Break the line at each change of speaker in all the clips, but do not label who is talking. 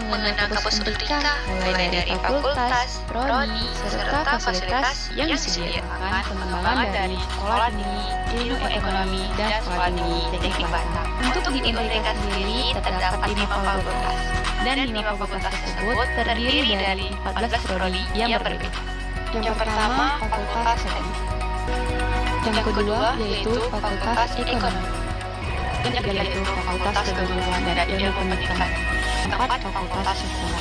mengenal kampus Merdeka, mulai dari fakultas, prodi, serta fasilitas yang disediakan pengembangan dari sekolah tinggi, ilmu ekonomi, dan sekolah tinggi teknik Batam. Untuk di Unmerdeka sendiri terdapat 5 fakultas, dan 5 fakultas tersebut terdiri dari 14 prodi yang berbeda.
Yang pertama, Fakultas Teknik. Yang kedua, yaitu Fakultas Ekonomi. Yang ketiga, yaitu Fakultas Keguruan dan Ilmu Pendidikan. Keempat, Fakultas Sosial.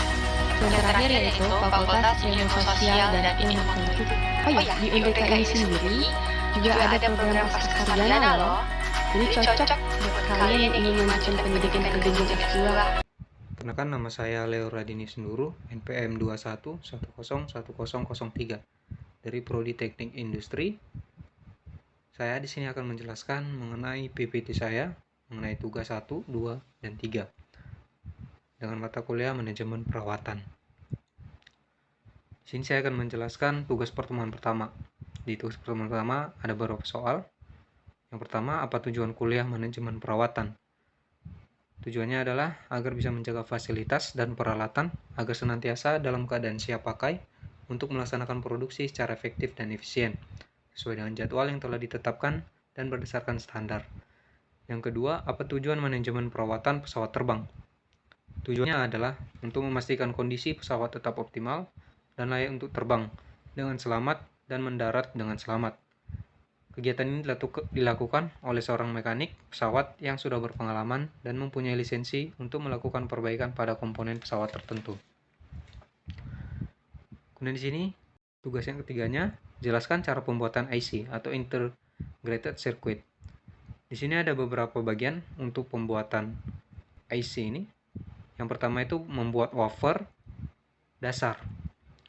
Yang terakhir, yaitu Fakultas Ilmu Sosial dan Ilmu Politik. Oh ya, di UNDK ini sendiri juga ada program pascasarjana loh. Jadi cocok buat kalian yang ingin melanjutkan pendidikan ke jenjang S2.
Perkenalkan, nama saya Leo Radini Senduru, NPM 21101003 dari Prodi Teknik Industri. Saya di sini akan menjelaskan mengenai PPT saya, mengenai tugas 1, 2, dan 3 dengan mata kuliah Manajemen Perawatan. Di sini saya akan menjelaskan tugas pertemuan pertama. Di tugas pertemuan pertama ada beberapa soal. Yang pertama, apa tujuan kuliah Manajemen Perawatan? Tujuannya adalah agar bisa menjaga fasilitas dan peralatan agar senantiasa dalam keadaan siap pakai untuk melaksanakan produksi secara efektif dan efisien, sesuai dengan jadwal yang telah ditetapkan dan berdasarkan standar. Yang kedua, apa tujuan manajemen perawatan pesawat terbang? Tujuannya adalah untuk memastikan kondisi pesawat tetap optimal dan layak untuk terbang dengan selamat dan mendarat dengan selamat. Kegiatan ini dilakukan oleh seorang mekanik pesawat yang sudah berpengalaman dan mempunyai lisensi untuk melakukan perbaikan pada komponen pesawat tertentu. Kemudian di sini, tugas yang ketiganya, jelaskan cara pembuatan IC atau Integrated Circuit. Di sini ada beberapa bagian untuk pembuatan IC ini. Yang pertama itu membuat wafer dasar.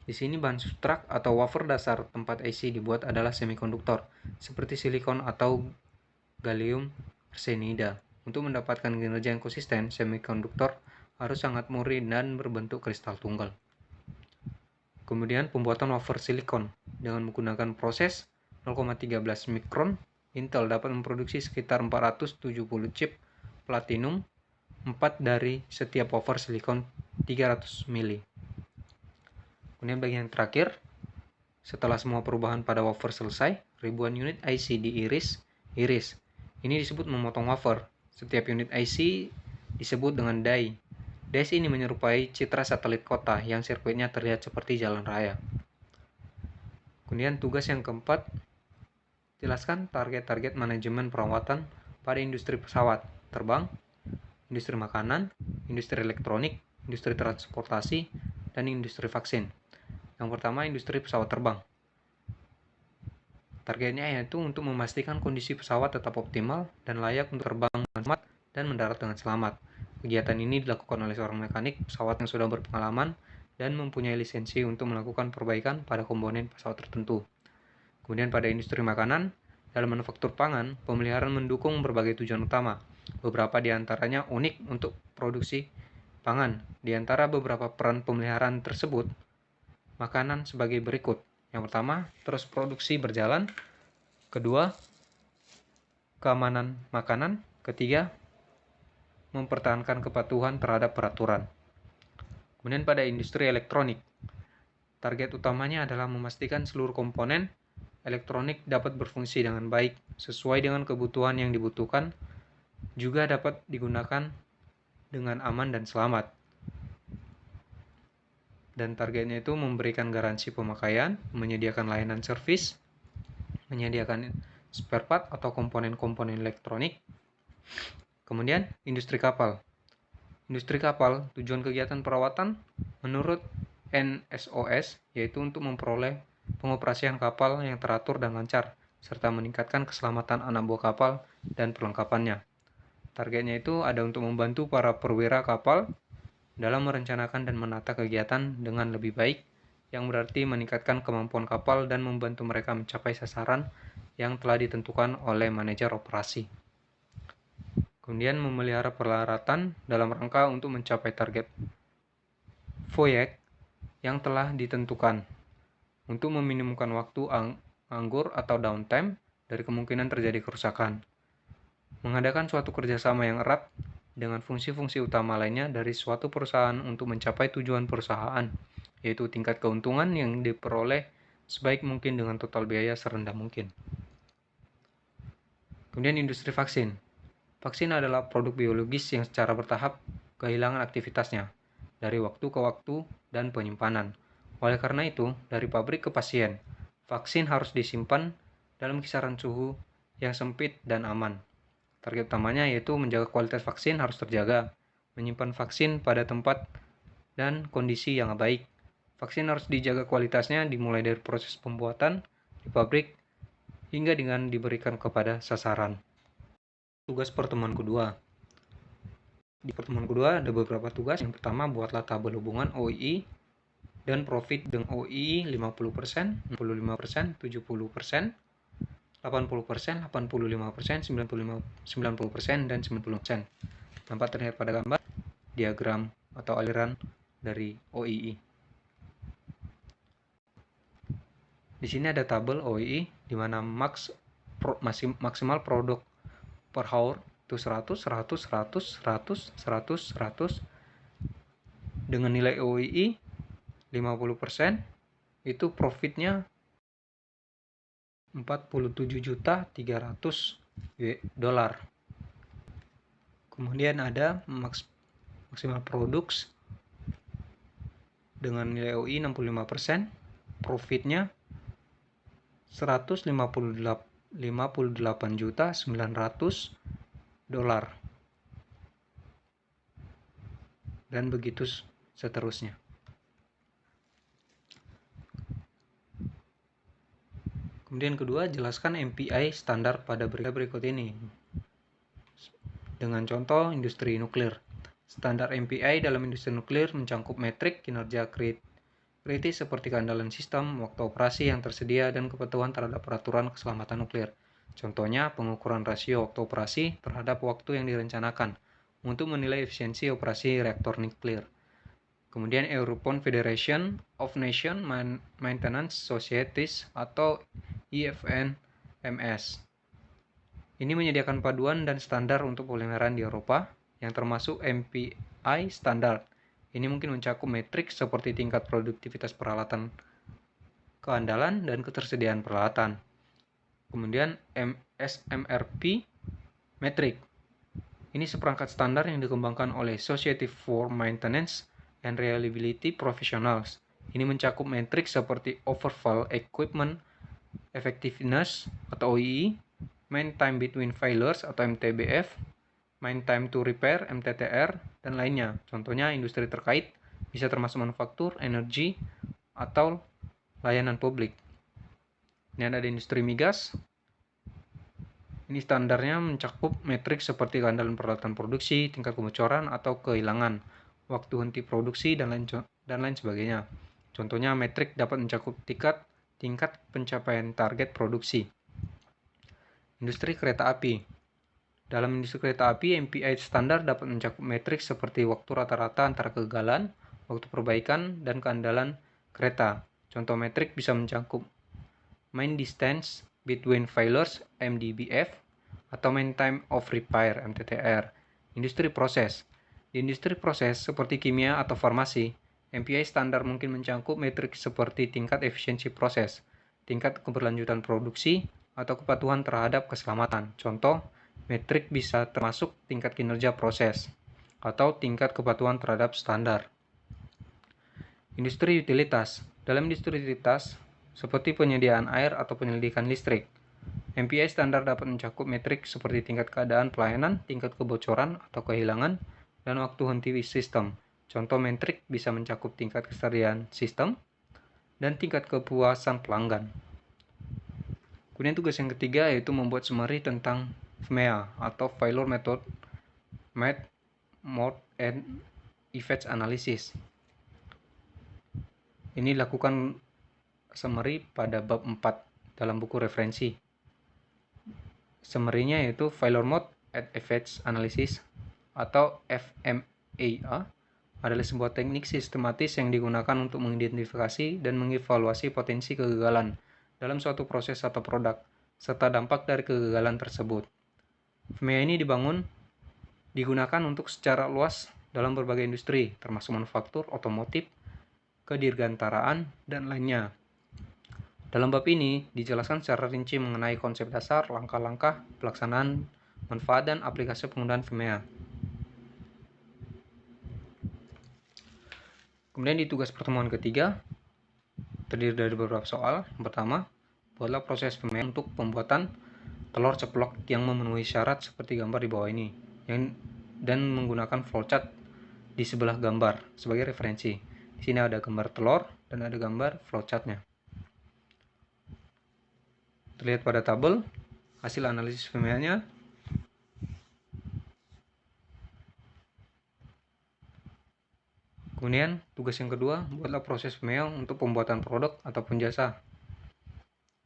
Di sini bahan substrak atau wafer dasar tempat IC dibuat adalah semikonduktor, seperti silikon atau gallium arsenida. Untuk mendapatkan kinerja yang konsisten, semikonduktor harus sangat murni dan berbentuk kristal tunggal. Kemudian pembuatan wafer silikon dengan menggunakan proses 0,13 mikron, Intel dapat memproduksi sekitar 470 chip platinum 4 dari setiap wafer silikon 300 mili. Kemudian bagian terakhir, setelah semua perubahan pada wafer selesai, ribuan unit IC diiris. Ini disebut memotong wafer. Setiap unit IC disebut dengan die. Dies ini menyerupai citra satelit kota yang sirkuitnya terlihat seperti jalan raya. Kemudian tugas yang keempat, jelaskan target-target manajemen perawatan pada industri pesawat terbang, industri makanan, industri elektronik, industri transportasi, dan industri vaksin. Yang pertama, industri pesawat terbang. Targetnya yaitu untuk memastikan kondisi pesawat tetap optimal dan layak untuk terbang dengan selamat dan mendarat dengan selamat. Kegiatan ini dilakukan oleh seorang mekanik pesawat yang sudah berpengalaman dan mempunyai lisensi untuk melakukan perbaikan pada komponen pesawat tertentu. Kemudian pada industri makanan, dalam manufaktur pangan, pemeliharaan mendukung berbagai tujuan utama. Beberapa di antaranya unik untuk produksi pangan. Di antara beberapa peran pemeliharaan tersebut, makanan sebagai berikut. Yang pertama, terus produksi berjalan. Kedua, keamanan makanan. Ketiga, mempertahankan kepatuhan terhadap peraturan. Kemudian pada industri elektronik, target utamanya adalah memastikan seluruh komponen elektronik dapat berfungsi dengan baik sesuai dengan kebutuhan yang dibutuhkan, juga dapat digunakan dengan aman dan selamat. Dan targetnya itu memberikan garansi pemakaian, menyediakan layanan servis, menyediakan spare part atau komponen-komponen elektronik. Kemudian industri kapal. Industri kapal, tujuan kegiatan perawatan menurut NSOS yaitu untuk memperoleh pengoperasian kapal yang teratur dan lancar, serta meningkatkan keselamatan anak buah kapal dan perlengkapannya. Targetnya itu ada untuk membantu para perwira kapal dalam merencanakan dan menata kegiatan dengan lebih baik, yang berarti meningkatkan kemampuan kapal dan membantu mereka mencapai sasaran yang telah ditentukan oleh manajer operasi. Kemudian memelihara peralatan dalam rangka untuk mencapai target FOIAC yang telah ditentukan untuk meminimumkan waktu nganggur atau downtime dari kemungkinan terjadi kerusakan. Mengadakan suatu kerjasama yang erat dengan fungsi-fungsi utama lainnya dari suatu perusahaan untuk mencapai tujuan perusahaan, yaitu tingkat keuntungan yang diperoleh sebaik mungkin dengan total biaya serendah mungkin. Kemudian industri vaksin. Vaksin adalah produk biologis yang secara bertahap kehilangan aktivitasnya dari waktu ke waktu dan penyimpanan. Oleh karena itu, dari pabrik ke pasien, vaksin harus disimpan dalam kisaran suhu yang sempit dan aman. Target utamanya yaitu menjaga kualitas vaksin harus terjaga, menyimpan vaksin pada tempat dan kondisi yang baik. Vaksin harus dijaga kualitasnya dimulai dari proses pembuatan di pabrik hingga dengan diberikan kepada sasaran. Tugas pertemuan kedua. Di pertemuan kedua ada beberapa tugas. Yang pertama, buatlah tabel hubungan OII dan profit dengan OII 50%, 65%, 70%, 80%, 85%, 90%, dan 90%. Dapat terlihat pada gambar diagram atau aliran dari OII. Di sini ada tabel OII di mana maksimal produk per hour itu 100, 100, 100, 100, 100, 100 dengan nilai OII 50%, itu profitnya $47.300. Kemudian ada maksimal produks dengan nilai OI 65%, profitnya $158.900, dan begitu seterusnya. Kemudian kedua, jelaskan MPI standar pada berikut ini. Dengan contoh industri nuklir. Standar MPI dalam industri nuklir mencangkup metrik kinerja kritis seperti keandalan sistem, waktu operasi yang tersedia, dan kepatuhan terhadap peraturan keselamatan nuklir. Contohnya, pengukuran rasio waktu operasi terhadap waktu yang direncanakan untuk menilai efisiensi operasi reaktor nuklir. Kemudian European Federation of Nation Maintenance Societies atau EFNMS. Ini menyediakan paduan dan standar untuk pemeliharaan di Eropa yang termasuk MPI standar. Ini mungkin mencakup metrik seperti tingkat produktivitas peralatan, keandalan, dan ketersediaan peralatan. Kemudian SMRP metrik. Ini seperangkat standar yang dikembangkan oleh Society for Maintenance and Reliability Professionals. Ini mencakup metrik seperti overhaul equipment effectiveness atau OEE, mean time between failures atau MTBF, mean time to repair MTTR, dan lainnya. Contohnya industri terkait bisa termasuk manufaktur, energi, atau layanan publik. Ini ada industri migas. Ini standarnya mencakup metrik seperti keandalan peralatan produksi, tingkat kebocoran atau kehilangan, waktu henti produksi, dan lain sebagainya. Contohnya metrik dapat mencakup tingkat pencapaian target produksi. Industri kereta api. Dalam industri kereta api, MPI standar dapat mencakup metrik seperti waktu rata-rata antara kegagalan, waktu perbaikan, dan keandalan kereta. Contoh metrik bisa mencakup mean distance between failures MDBF atau mean time of repair MTTR. Industri proses. Di industri proses seperti kimia atau farmasi, MPI standar mungkin mencakup metrik seperti tingkat efisiensi proses, tingkat keberlanjutan produksi, atau kepatuhan terhadap keselamatan. Contoh, metrik bisa termasuk tingkat kinerja proses atau tingkat kepatuhan terhadap standar. Industri utilitas. Dalam industri utilitas, seperti penyediaan air atau penyelidikan listrik, MPI standar dapat mencakup metrik seperti tingkat keadaan pelayanan, tingkat kebocoran atau kehilangan, dan waktu henti sistem. Contoh metrik bisa mencakup tingkat kesediaan sistem dan tingkat kepuasan pelanggan. Kemudian tugas yang ketiga yaitu membuat summary tentang FMEA atau Failure Method, Mode, and Effects Analysis. Ini dilakukan summary pada bab 4 dalam buku referensi. Summary-nya yaitu Failure Mode and Effects Analysis atau FMEA adalah sebuah teknik sistematis yang digunakan untuk mengidentifikasi dan mengevaluasi potensi kegagalan dalam suatu proses atau produk, serta dampak dari kegagalan tersebut. FMEA ini digunakan untuk secara luas dalam berbagai industri, termasuk manufaktur, otomotif, kedirgantaraan, dan lainnya. Dalam bab ini, dijelaskan secara rinci mengenai konsep dasar, langkah-langkah, pelaksanaan, manfaat, dan aplikasi penggunaan FMEA. Kemudian di tugas pertemuan ketiga, terdiri dari beberapa soal. Yang pertama, buatlah proses FMEA untuk pembuatan telur ceplok yang memenuhi syarat seperti gambar di bawah ini, dan menggunakan flowchart di sebelah gambar sebagai referensi. Di sini ada gambar telur dan ada gambar flowchartnya. Terlihat pada tabel hasil analisis FMEA-nya. Kemudian tugas yang kedua, buatlah proses FMEA untuk pembuatan produk ataupun jasa.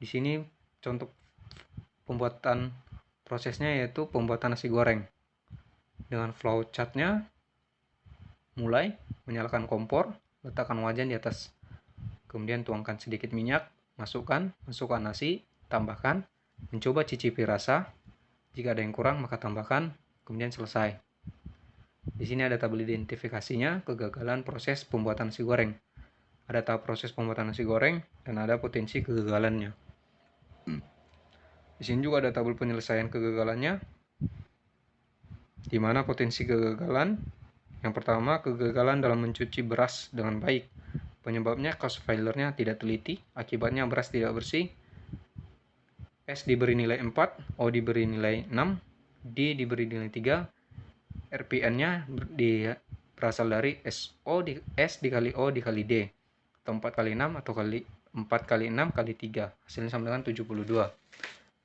Di sini contoh pembuatan prosesnya yaitu pembuatan nasi goreng. Dengan flowchartnya, mulai menyalakan kompor, letakkan wajan di atas, kemudian tuangkan sedikit minyak, masukkan nasi, tambahkan, mencoba cicipi rasa. Jika ada yang kurang maka tambahkan, kemudian selesai. Di sini ada tabel identifikasinya, kegagalan proses pembuatan nasi goreng. Ada tahap proses pembuatan nasi goreng dan ada potensi kegagalannya. Di sini juga ada tabel penyelesaian kegagalannya, di mana potensi kegagalan. Yang pertama, kegagalan dalam mencuci beras dengan baik. Penyebabnya cause failure-nya tidak teliti, akibatnya beras tidak bersih. S diberi nilai 4, O diberi nilai 6, D diberi nilai 3. RPN-nya berasal dari S dikali O dikali D, atau 4 kali 6 atau 4 kali 6 kali 3. Hasilnya sama dengan 72.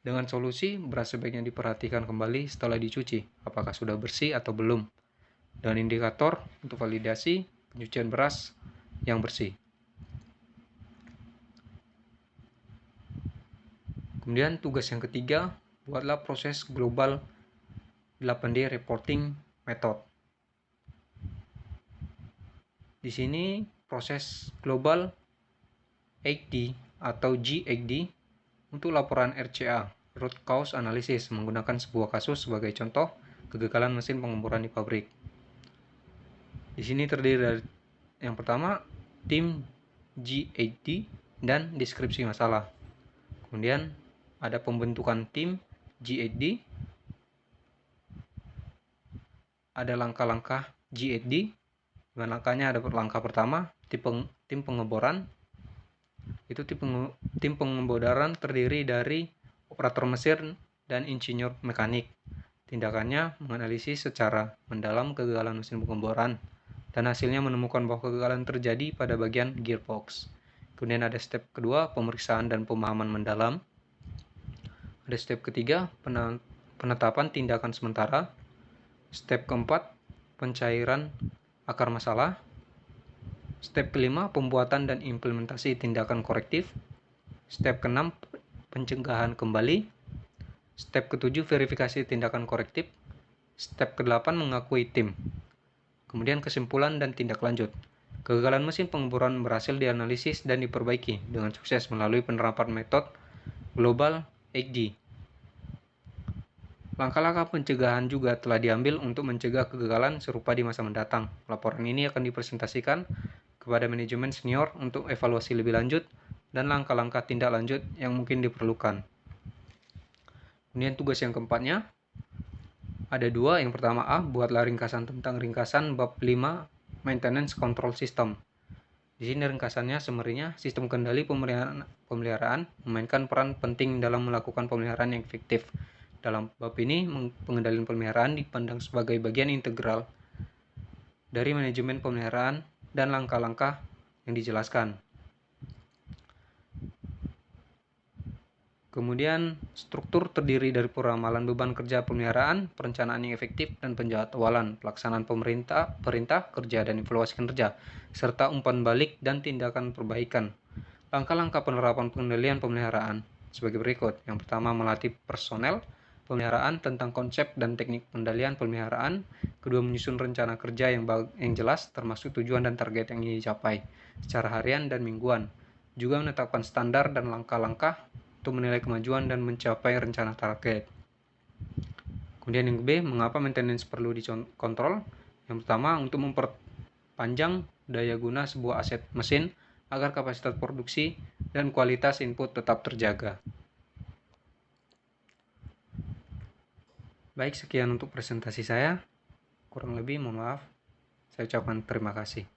Dengan solusi, beras sebaiknya diperhatikan kembali setelah dicuci, apakah sudah bersih atau belum. Dan indikator untuk validasi pencucian beras yang bersih. Kemudian tugas yang ketiga, buatlah proses global 8D reporting method. Di sini proses global 8D atau G8D untuk laporan RCA, root cause analysis, menggunakan sebuah kasus sebagai contoh kegagalan mesin penggemburan di pabrik. Di sini terdiri dari yang pertama, tim G8D dan deskripsi masalah. Kemudian ada pembentukan tim G8D, ada langkah-langkah G8D. Dengan langkahnya ada langkah pertama, tim pengeboran. Itu tim pengeboran terdiri dari operator mesin dan insinyur mekanik. Tindakannya menganalisis secara mendalam kegagalan mesin pengeboran dan hasilnya menemukan bahwa kegagalan terjadi pada bagian gearbox. Kemudian ada step kedua, pemeriksaan dan pemahaman mendalam. Ada step ketiga, penetapan tindakan sementara. Step keempat, pencairan akar masalah. Step kelima, pembuatan dan implementasi tindakan korektif. Step keenam, pencegahan kembali. Step ketujuh, verifikasi tindakan korektif. Step kedelapan, mengakui tim. Kemudian kesimpulan dan tindak lanjut. Kegagalan mesin pengeboran berhasil dianalisis dan diperbaiki dengan sukses melalui penerapan metode Global 8D. Langkah-langkah pencegahan juga telah diambil untuk mencegah kegagalan serupa di masa mendatang. Laporan ini akan dipresentasikan kepada manajemen senior untuk evaluasi lebih lanjut dan langkah-langkah tindak lanjut yang mungkin diperlukan. Kemudian tugas yang keempatnya ada dua. Yang pertama A, buatlah ringkasan tentang ringkasan bab 5 Maintenance Control System. Di sini ringkasannya summary-nya, sistem kendali pemeliharaan memainkan peran penting dalam melakukan pemeliharaan yang efektif. Dalam bab ini, pengendalian pemeliharaan dipandang sebagai bagian integral dari manajemen pemeliharaan dan langkah-langkah yang dijelaskan. Kemudian, struktur terdiri dari peramalan beban kerja pemeliharaan, perencanaan yang efektif, dan penjadwalan, pelaksanaan perintah kerja dan evaluasi kinerja, serta umpan balik dan tindakan perbaikan. Langkah-langkah penerapan pengendalian pemeliharaan sebagai berikut. Yang pertama, melatih personel pemeliharaan tentang konsep dan teknik pengendalian pemeliharaan. Kedua, menyusun rencana kerja yang jelas, termasuk tujuan dan target yang ingin dicapai secara harian dan mingguan. Juga menetapkan standar dan langkah-langkah untuk menilai kemajuan dan mencapai rencana target. Kemudian yang B, mengapa maintenance perlu dikontrol? Yang pertama, untuk memperpanjang daya guna sebuah aset mesin agar kapasitas produksi dan kualitas input tetap terjaga. Baik, sekian untuk presentasi saya. Kurang lebih mohon maaf. Saya ucapkan terima kasih.